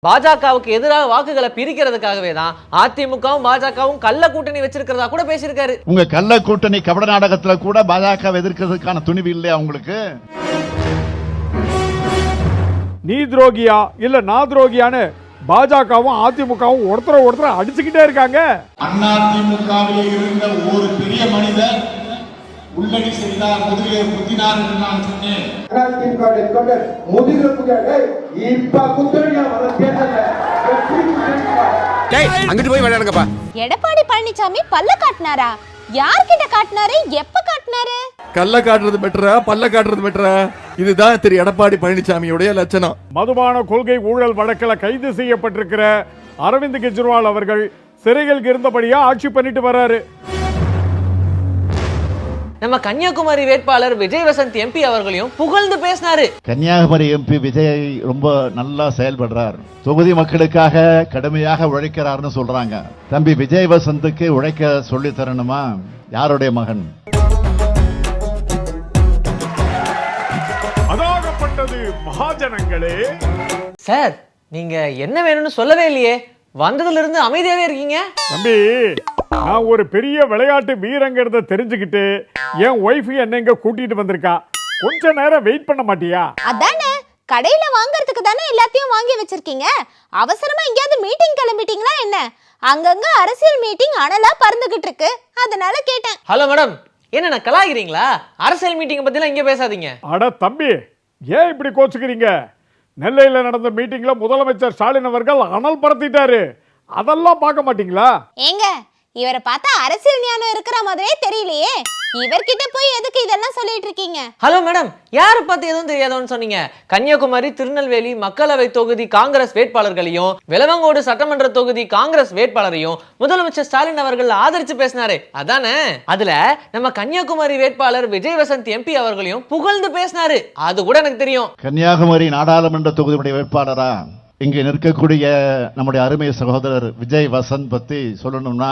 பாஜகவுக்கு எதிராக வாக்குகளை பிரிக்கிறதுக்காகவே தான் அதிமுகவும் பாஜகவும் கள்ள கூட்டணி வச்சிருக்கிறதா கூட பேசியிருக்காரு. உங்க கள்ள கூட்டணி கபட நாடகத்துல கூட பாஜக எதிர்க்கிறதுக்கான துணிவு இல்லையா உங்களுக்கு? நீ துரோகியா இல்ல நான் துரோகியான்னு பாஜகவும் அதிமுகவும் ஒருத்தர் அடிச்சுக்கிட்டே இருக்காங்க. அதிமுகவில் இருந்த ஒரு பெரிய மனிதர் உள்ளடி செய்தார், முதுகிலே குத்தினார் என்று நான் சொன்னேன். அங்கிட்டு போய் விளையாடுங்கப்பா. எடப்பாடி பழனிசாமி பல்ல காட்டினாரா? யார்கிட்ட காட்டினாரு? எப்ப காட்டினாரு? கல்ல காட்டுறது பெட்டரா பல்ல காட்டுறது பெட்டரா? இதுதான் திரு எடப்பாடி பழனிசாமியுடைய லட்சணம். மதுபான கொள்கை ஊழல் வழக்கில் கைது செய்யப்பட்டிருக்கிற அரவிந்த் கெஜ்ரிவால் அவர்கள் சிறைகளுக்கு இருந்தபடியா ஆட்சி பண்ணிட்டு வர்றாரு. நம்ம கன்னியாகுமரி வேட்பாளர் விஜய் வசந்த் எம்பி அவர்களையும் புகழ்ந்து பேசினாரு. கன்னியாகுமரி எம்பி விஜய் ரொம்ப நல்லா செயல்படுறார், தொகுதி மக்களுக்காக கடுமையாக உழைக்கிறார்னு சொல்றாங்க. தம்பி விஜய் வசந்துக்கு உழைக்க சொல்லி தரணுமா? யாருடைய மகன்? அதாகப்பட்டது மகாஜனங்களே. சார், நீங்க என்ன வேணும்னு சொல்லவே இல்லையே, வந்ததுல இருந்து அமைதியாவே இருக்கீங்க. தம்பி, நான் ஒரு பெரிய விளையாட்டு வீரங்கிறத தெரிஞ்சுக்கிட்டு என் ஒய்ஃப் என்ன இங்க கூட்டிட்டு வந்திருக்கா. கொஞ்ச நேரம் வெயிட் பண்ண மாட்டியா? அதானே, கடையில வாங்குறதுக்கு தானே எல்லாத்தையும் வாங்கி வச்சிருக்கீங்க. அவசரமா எங்கயாவது மீட்டிங் கிளம்பிட்டீங்களா என்ன? அங்கங்க அரசியல் மீட்டிங் அனலா பறந்துகிட்டு இருக்கு, அதனால கேட்டேன். ஹலோ மேடம், என்ன கலாய்க்கிறீங்களா? அரசியல் மீட்டிங் பத்திலாம் இங்க பேசாதீங்க. அட தம்பி, ஏன் இப்படி கோச்சுக்கிறீங்க? நெல்லையில நடந்த மீட்டிங்ல முதலமைச்சர் ஸ்டாலின் அவர்கள் அனல் பறத்திட்டாரு, அதெல்லாம் பார்க்க மாட்டீங்களா? ஏங்க, இவரை பார்த்தா அரசியல் ஞானம் இருக்கிற மாதிரியே தெரியலையே. இவர்கிட்ட போய் எதுக்கு இதெல்லாம் சொல்லிட்டு இருக்கீங்க? ஹலோ மேடம், யாரை பார்த்து எதுவும் தெரியாதோன்னு சொன்னீங்க? கன்னியாகுமரி, திருநெல்வேலி மக்களவை தொகுதி காங்கிரஸ் வேட்பாளர்களையும் விளவங்கோடு சட்டமன்ற தொகுதி காங்கிரஸ் வேட்பாளரையும் முதலமைச்சர் ஸ்டாலின் அவர்கள் ஆதரிச்சு பேசினாரு, அதானே? அதுல நம்ம கன்னியாகுமரி வேட்பாளர் விஜய் வசந்த் எம்பி அவர்களையும் புகழ்ந்து பேசினாரு, அது கூட எனக்கு தெரியும். கன்னியாகுமரி நாடாளுமன்ற தொகுதியுடைய வேட்பாளரா இங்கே நிற்கக்கூடிய நம்முடைய அருமை சகோதரர் விஜய் வசந்த் பத்தி சொல்லணும்னா,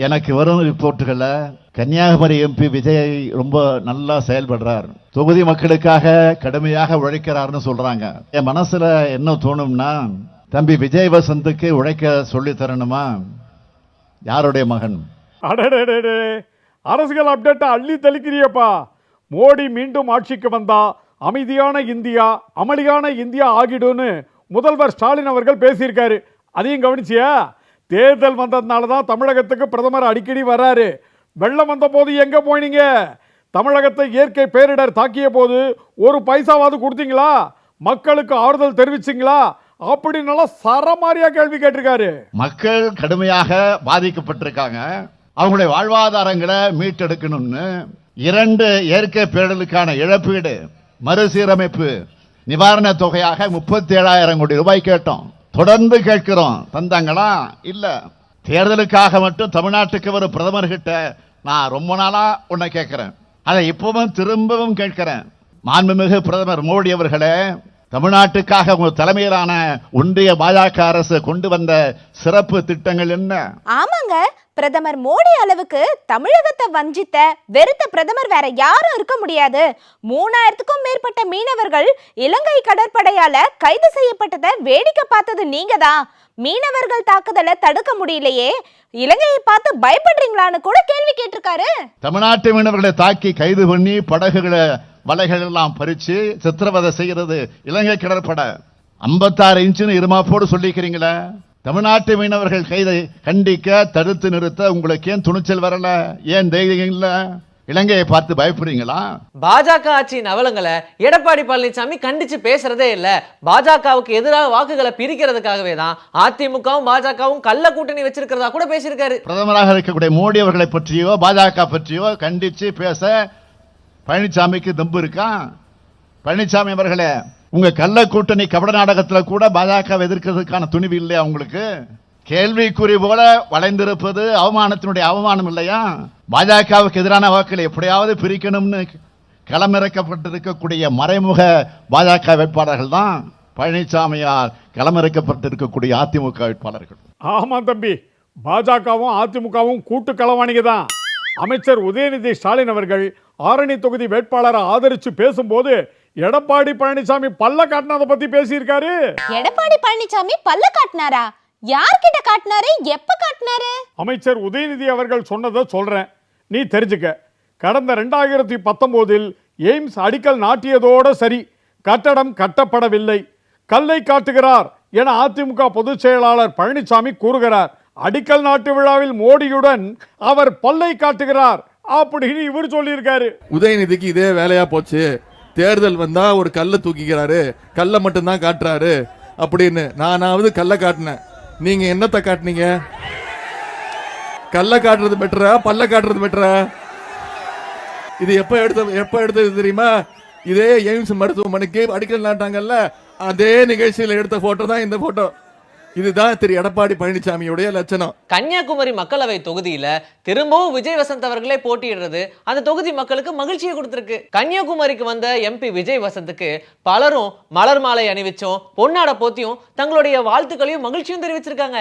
எனக்கு வரும் ரிப்போர்ட்டுகளை கன்னியாகுமரி எம்பி விஜய் ரொம்ப நல்லா செயல்படுறார், தொகுதி மக்களுக்காக கடுமையாக உழைக்கிறார்னு சொல்றாங்க. என் மனசுல என்ன தோணும்னா, தம்பி விஜய் வசந்துக்கு உழைக்க சொல்லி தரணுமா? யாருடைய மகன்? அடடே, அரசியல் அப்டேட்டை அள்ளி தெளிக்கிறியப்பா. மோடி மீண்டும் ஆட்சிக்கு வந்தா அமைதியான இந்தியா அமளியான இந்தியா ஆகிடும்னு முதல்வர் ஸ்டாலின் அவர்கள் பேசியிருக்காரு. அதையும் கவனிச்சியா? தேர்தல் வந்ததுனால தான் தமிழகத்துக்கு பிரதமர் அடிக்கடி வர்றாரு. வெள்ளம் வந்த போது எங்க போனீங்க? தமிழகத்தை இயற்கை பேரிடர் தாக்கிய போது ஒரு பைசாவாவது கொடுத்தீங்களா? மக்களுக்கு ஆறுதல் தெரிவிச்சிங்களா? அப்படின்னு சரமாரியா கேள்வி கேட்டிருக்காரு. மக்கள் கடுமையாக பாதிக்கப்பட்டிருக்காங்க, அவங்களுடைய வாழ்வாதாரங்களை மீட்டெடுக்கணும்னு 2 இயற்கை பேரிடருக்கான இழப்பீடு மறுசீரமைப்பு நிவாரண தொகையாக 37,000 கோடி ரூபாய் கேட்டோம். தொடர்ந்து கேட்கிறோம், தந்தாங்களா? இல்ல. தேர்தலுக்காக மட்டும் தமிழ்நாட்டுக்கு ஒரு பிரதமர் கிட்ட நான் ரொம்ப நாளா உன்னை கேட்கிறேன், அதை இப்பவும் திரும்பவும் கேட்கிறேன். மாண்புமிகு பிரதமர் மோடி அவர்களே, தமிழ்நாட்டுக்காக உங்க தலைமையிலான ஒன்றிய பாஜக அரசு கொண்டு வந்த சிறப்பு திட்டங்கள் என்ன? ஆமாங்க, பிரதமர் மோடி அளவுக்கு தமிழகத்தை வஞ்சித்த வெறுத்த பிரதமர் வேற யாரும் இருக்க முடியாது. 3000க்கும் மேற்பட்ட மீனவர்கள் இலங்கை கடற்படையால கைது செய்யப்பட்டதை வேடிக்கை பார்த்தது நீங்க தான். மீனவர்கள் தாக்குதலை தடுக்க முடியலையே, இலங்கையை பார்த்து பயப்படுறீங்களான்னு கூட கேள்வி கேட்டிருக்காரு. தமிழ்நாட்டு மீனவர்களை தாக்கி கைது பண்ணி படகுகளை வலைகள் எல்லாம் பறிச்சு சித்திரவதை செய்கிறது இலங்கை கடற்படை. 56 இன்ச்சுன்னு இருமாப்போடு சொல்லிக்கிறீங்களே, தமிழ்நாட்டு மீனவர்கள் கைதை கண்டிக்க தடுத்து நிறுத்த உங்களுக்கு ஏன் துணிச்சல் வரல? ஏன் தைரியம் இல்ல? இலங்கையை பார்த்து பயப்படுறீங்களா? பாஜக ஆட்சியின் அவலங்களை எடப்பாடி பழனிசாமி கண்டிச்சு பேசுறதே இல்ல. பாஜகவுக்கு எதிராக வாக்குகளை பிரிக்கிறதுக்காகவே தான் அதிமுகவும் பாஜகவும் கள்ள கூட்டணி வச்சிருக்கிறதா கூட பேசியிருக்காரு. பிரதமராக இருக்கக்கூடிய மோடி அவர்களை பற்றியோ பாஜக பற்றியோ கண்டிச்சு பேச பழனிசாமிக்கு தம்பு இருக்கா? பழனிசாமி அவர்களே, உங்க கள்ள கூட்டணி கபட நாடகத்துல கூட பாஜக எதிர்க்கிறதுக்கான துணிவு இல்லையா உங்களுக்கு? கேள்விக்குறி போல வளைந்திருப்பது அவமானத்தினுடைய அவமானம் இல்லையா? பாஜகவுக்கு எதிரான வாக்குகளை எப்படியாவது பிரிக்கணும்னு களமிறக்கப்பட்டிருக்கக்கூடிய மறைமுக பாஜக வேட்பாளர்கள் தான் பழனிசாமியால் களமிறக்கப்பட்டிருக்கக்கூடிய அதிமுக வேட்பாளர்கள். ஆமா தம்பி, பாஜகவும் அதிமுகவும் கூட்டு களவாணிங்க தான். அமைச்சர் உதயநிதி ஸ்டாலின் அவர்கள் ஆரணி தொகுதி வேட்பாளரை ஆதரித்து பேசும்போது எடப்பாடி பழனிசாமி பல்ல காட்டினதை பத்தி பேசியிருக்காரு. எடப்பாடி பழனிசாமி பல்ல காட்டினாரா? யார்கிட்ட காட்டினாரு? எப்ப காட்டினாரு? அமைச்சர் உதயநிதி அவர்கள் சொன்னதை சொல்றேன், நீ தெரிஞ்சுக்க. கடந்த 2019 எய்ம்ஸ் அடிக்கல் நாட்டியதோட சரி, கட்டடம் கட்டப்படவில்லை. கல்லை காட்டுகிறார் என அதிமுக பொதுச் செயலாளர் பழனிசாமி கூறுகிறார். அடிக்கல் நாட்டு விழாவில் மோடியுடன் அவர் பல்லை காட்டுகிறார் அப்படின்னு இவர் சொல்லியிருக்காரு. உதயநிதிக்கு இதே வேலையா போச்சு. தேர்தல் வந்தா ஒரு கல்லை தூக்கிக்கிறாரு, கல்லை மட்டும்தான் காட்டுறாரு அப்படின்னு. நானாவது கல்லை காட்டினேன், நீங்க என்னத்தை காட்டினீங்க? கல்லை காட்டுறது பெட்டரா பல்ல காட்டுறது பெட்டரா? இது எப்ப எடுத்தது தெரியுமா? இதே எய்ம்ஸ் மருத்துவமனைக்கு அடிக்கல் நாட்டாங்கல்ல, அதே நிகழ்ச்சியில் எடுத்த போட்டோ தான் இந்த போட்டோ. இதுதான் திரு எடப்பாடி பழனிசாமியுடைய லட்சணம். கன்னியாகுமரி மக்களவை தொகுதியில திரும்பவும் விஜய் வசந்த் அவர்களே போட்டியிடுறது அந்த தொகுதி மக்களுக்கு மகிழ்ச்சியை கொடுத்திருக்கு. கன்னியாகுமரிக்கு வந்த எம்பி விஜய் வசந்துக்கு பலரும் மலர் மாலை அணிவிச்சும் பொன்னாட போத்தியும் தங்களுடைய வாழ்த்துக்களையும் மகிழ்ச்சியும் தெரிவிச்சிருக்காங்க.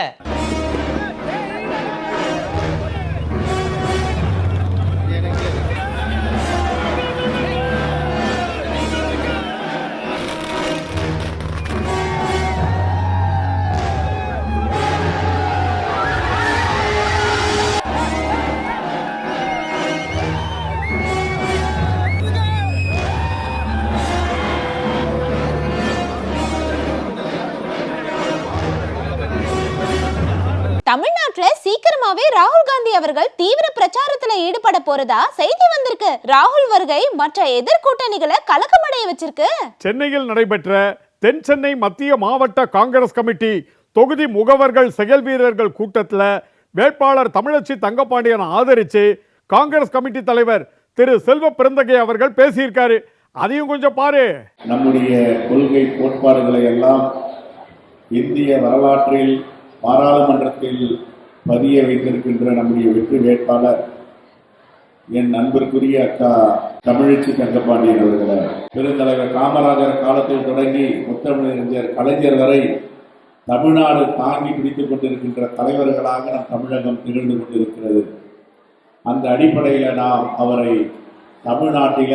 தமிழ்நாட்டுல சீக்கிரமாவே ராகுல் காந்தி அவர்கள் தீவிர பிரச்சாரத்துல ஈடுபட போறதா செய்தி வந்திருக்கு. ராகுல் வருகை மற்ற எதிர்கூட்டணிகளை கலக்கமடைய வச்சிருக்கு. சென்னையில் நடைபெற்ற தென் சென்னை மத்திய மாவட்ட காங்கிரஸ் கமிட்டி தொகுதி முகவர்கள் செயல் வீரர்கள் கூட்டத்தில் வேட்பாளர் தமிழச்சி தங்கப்பாண்டியன் ஆதரிச்சு காங்கிரஸ் கமிட்டி தலைவர் திரு செல்வ பெருந்தகை அவர்கள் பேசியிருக்காரு. அதையும் கொஞ்சம் பாரு. நம்முடைய கொள்கை கோட்பாடுகளை எல்லாம் இந்திய வரலாற்றில் பாராளுமன்றத்தில் பதிய வைத்திருக்கின்ற நம்முடைய வெற்றி வேட்பாளர் என் நண்பருக்குரிய அக்கா தமிழச்சி தங்கப்பாண்டியன் அவர்களை பெருந்தலைவர் காமராஜர் காலத்தில் தொடங்கி முத்தமிழறிஞர் கலைஞர் வரை தமிழ்நாடு தாங்கி பிடித்துக் கொண்டிருக்கின்ற தலைவர்களாக நம் தமிழகம் திகழ்ந்து கொண்டிருக்கிறது. அந்த அடிப்படையில் நாம் அவரை தமிழ்நாட்டில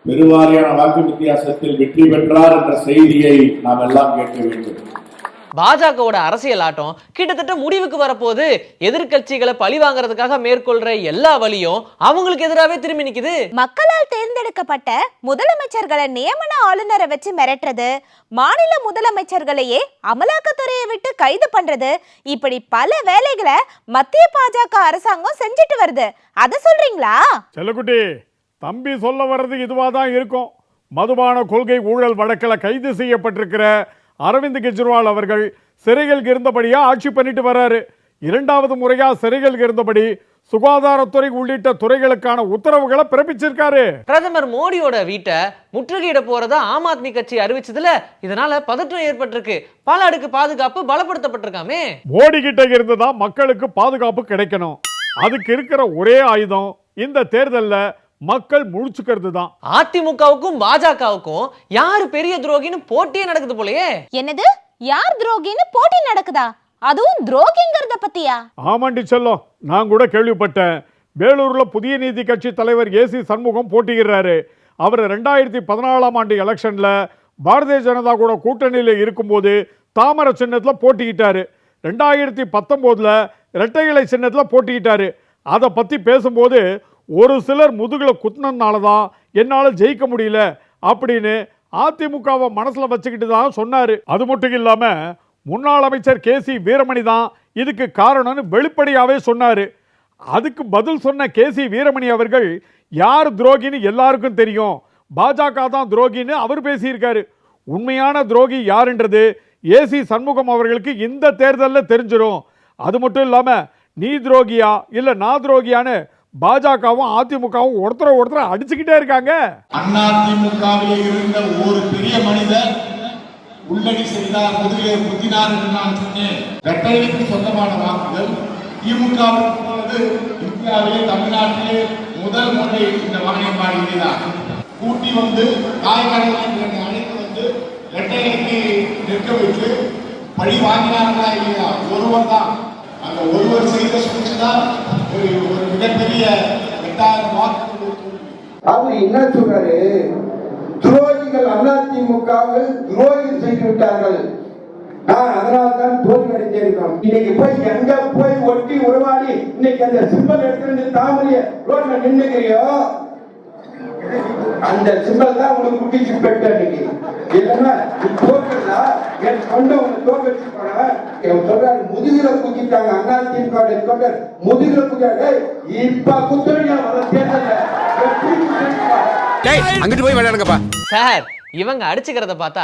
பெருவாரியான வாக்கு வித்தியாசத்தில் வெற்றி பெற்றார் என்ற செய்தியை நாம் எல்லாம் கேட்க வேண்டும். பாஜகவோட அரசியல் ஆட்டம் கிட்டத்தட்ட முடிவுக்கு வரப்போது. எதிர்கட்சிகளை பழி வாங்குறதுக்காக மேற்கொள்ற எல்லா வழியும் அவங்களுக்கு எதிராகவே திரும்பி நிக்குது. மக்களால் தேர்ந்தெடுக்கப்பட்ட முதலமைச்சர்களை நியமன ஆளுநரை வச்சு மிரட்டுறது, மாநில முதலமைச்சர்களையே அமலாக்கத்துறையை விட்டு கைது பண்றது, இப்படி பல வேலைகளை மத்திய பாஜக அரசாங்கம் செஞ்சுட்டு வருது. அத சொல்றீங்களா? செல்லக்குட்டி, தம்பி சொல்ல வர்றது இதுவாதான் இருக்கும். மதுபான கொள்கை ஊழல் வழக்கில் கைது செய்யப்பட்டிருக்கிற அரவிந்த் கெஜ்ரிவால் அவர்கள் சிறையில் இருந்தபடியா ஆட்சி பண்ணிட்டு வர்றாரு. இரண்டாவது முறையா சிறையில் இருந்தபடி சுகாதாரத்துறை உள்ளிட்ட துறைகளுக்கான உத்தரவுகளை பிறப்பிச்சிருக்காரு. பிரதமர் மோடியோட வீட்டை முற்றுகையிட போறதா ஆம் ஆத்மி கட்சி அறிவிச்சதுல இதனால பதற்றம் ஏற்பட்டிருக்கு. பல அடுக்கு பாதுகாப்பு பலப்படுத்தப்பட்டிருக்காமே. மோடி கிட்ட இருந்துதான் மக்களுக்கு பாதுகாப்பு கிடைக்கணும். அதுக்கு இருக்கிற ஒரே ஆயுதம் இந்த தேர்தல்ல மக்கள் முழிச்சுக்கிறது தான். அதிமுகவுக்கும் பாஜகவுக்கும் யாரு பெரிய துரோகின்னு போட்டியே நடக்குது போலயே. என்னது, யார் துரோகின்னு போட்டி நடக்குதா? அதுவும் துரோகிங்கிறத பத்தியா? ஆமாண்டி செல்லம், நான் கூட கேள்விப்பட்டேன். வேலூர்ல புதிய நீதி கட்சி தலைவர் ஏசி சண்முகம் போட்டியிடுறாரு. அவர் 2014ஆம் ஆண்டு எலெக்ஷன்ல பாரதிய ஜனதா கூட கூட்டணியில் இருக்கும்போது தாமரை சின்னத்துல போட்டிக்கிட்டாரு. 2019ல இரட்டை இலை சின்னத்துல போட்டிக்கிட்டாரு. அதை பத்தி பேசும்போது ஒரு சிலர் முதுகுல குத்துனதுனால தான் என்னால் ஜெயிக்க முடியல அப்படின்னு அதிமுகவை மனசுல வச்சுக்கிட்டு தான் சொன்னாரு. அது மட்டும் இல்லாம முன்னாள் அமைச்சர் கேசி வீரமணி தான் இதுக்கு காரணம்னு வெளிப்படையாவே சொன்னாரு. அதுக்கு பதில் சொன்ன கேசி வீரமணி அவர்கள் யார் துரோகின்னு எல்லாருக்கும் தெரியும், பாஜக தான் துரோகின்னு அவர் பேசியிருக்காரு. உண்மையான துரோகி யாருன்றது ஏசி சண்முகம் அவர்களுக்கு இந்த தேர்தலில் தெரிஞ்சிடும். அது மட்டும் இல்லாம நீ துரோகியா இல்ல நான் துரோகியான்னு பாஜகவும் அதிமுகவும் ஒருத்தர் அடிச்சுக்கிட்டே இருக்காங்க. அதிமுகவில் இருந்த ஒரு பெரிய மனிதர் உள்ளடி செய்தார், முதுகிலே குத்தினார் என்று நான் சொன்னேன். இரட்டைக்கு சொந்தமான வாக்குகள் திமுக இந்தியாவிலே தமிழ்நாட்டிலே முதல் முறை இந்த வாணியம்பாடி தான் கூட்டி வந்து காய்கறிகளை அழைத்து வந்து இரட்டைக்கு நிற்க வைத்து பழி வாங்கினார்களா இல்லையா? ஒருவர் தான், அந்த ஒருவர் செய்த சூழ்ச்சிதான் ஒரு மிகப்பெரிய 8000 வாக்குகள். அவர் என்ன சொல்றாரு, துரோகிகள் அதிமுகவை துரோகம் செய்து விட்டார்கள். அதனால்தான் தோல்வி அடைந்திருக்கிறோம். இன்னைக்கு போய் எங்க போய் ஒட்டி உருவாடி இன்னைக்கு அந்த சிம்பல் எடுத்து தாமரைய ரோட்ல நின்னுக்கிறியோ அந்த சிம்பல் தான் உனக்கு குட்டி சிம்பெட்டு. அன்னைக்கு இல்லைன்னா நீ தோக்கலா என் கொண்டு உன்னை தோக்க வச்சு போன சொல்றாரு முதுகுல குத்திட்டாங்க. அதிமுக முதுகுல குத்தாரு. இப்ப குத்துறீங்க அங்கிட்டு போய் விளையாடுங்கப்பா சார் இவங்க அடிச்சுக்கிறத பார்த்தா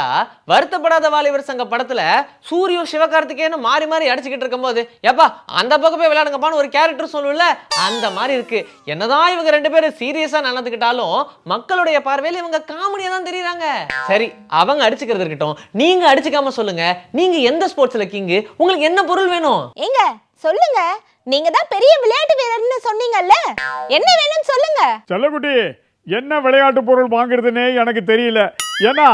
வருத்தப்படாத வாலிபர் சங்க படத்துல சூரியும் சிவகார்த்திகேயனும் மாறி மாறி அடிச்சுக்கிட்டு இருக்கும்போது எப்பா அந்த பக்கம் போய் விளையாடுங்கப்பான்னு ஒரு கேரக்டர் சொல்லுவல அந்த மாதிரி இருக்கு. என்னதான் இவங்க ரெண்டு பேரும் சீரியஸா நடந்துக்கிட்டாலும் மக்களுடைய பார்வையில இவங்க காமெடியா தான் தெரியுறாங்க. சரி அவங்க அடிச்சுக்கிறது இருக்கட்டும், நீங்க அடிச்சுக்காம சொல்லுங்க, நீங்க எந்த ஸ்போர்ட்ஸ்ல கிங்கு, உங்களுக்கு என்ன பொருள் வேணும்? ஏங்க சொல்லுங்க, நீங்க தான் பெரிய விளையாட்டு வீரர்னு சொன்னீங்கல்ல, என்ன வேணும்னு சொல்லுங்க. செல்லக்குட்டி, என்ன விளையாட்டு பொருள் வாங்குறதுன்னே எனக்கு தெரியல. ஏன்னா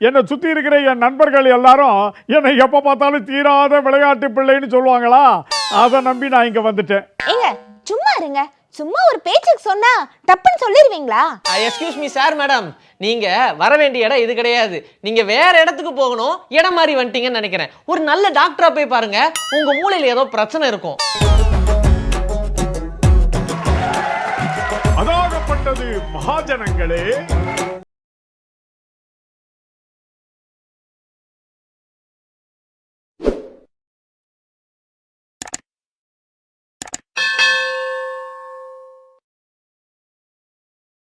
என்னை சுற்றி இருக்கிற என் நண்பர்கள் எல்லாரும் என்னை எப்போ பார்த்தாலும் தீராத விளையாட்டு பிள்ளைன்னு சொல்லுவாங்களா, அதை நம்பி நான் இங்கே வந்துட்டேன். ஏங்க சும்மா இருங்க, சும்மா ஒரு பேச்சுக்கு சொன்னா டப்புன்னு சொல்லிடுவீங்களா? எக்ஸ்கியூஸ் மீ சார் மேடம், நீங்க வர வேண்டிய இடம் இது கிடையாது. நீங்க வேற இடத்துக்கு போகணும், இடம் மாதிரி வந்துட்டீங்கன்னு நினைக்கிறேன். ஒரு நல்ல டாக்டரா போய் பாருங்க, உங்க மூளையில ஏதோ பிரச்சனை இருக்கும். அதாகப்பட்டது மகாஜனங்களே,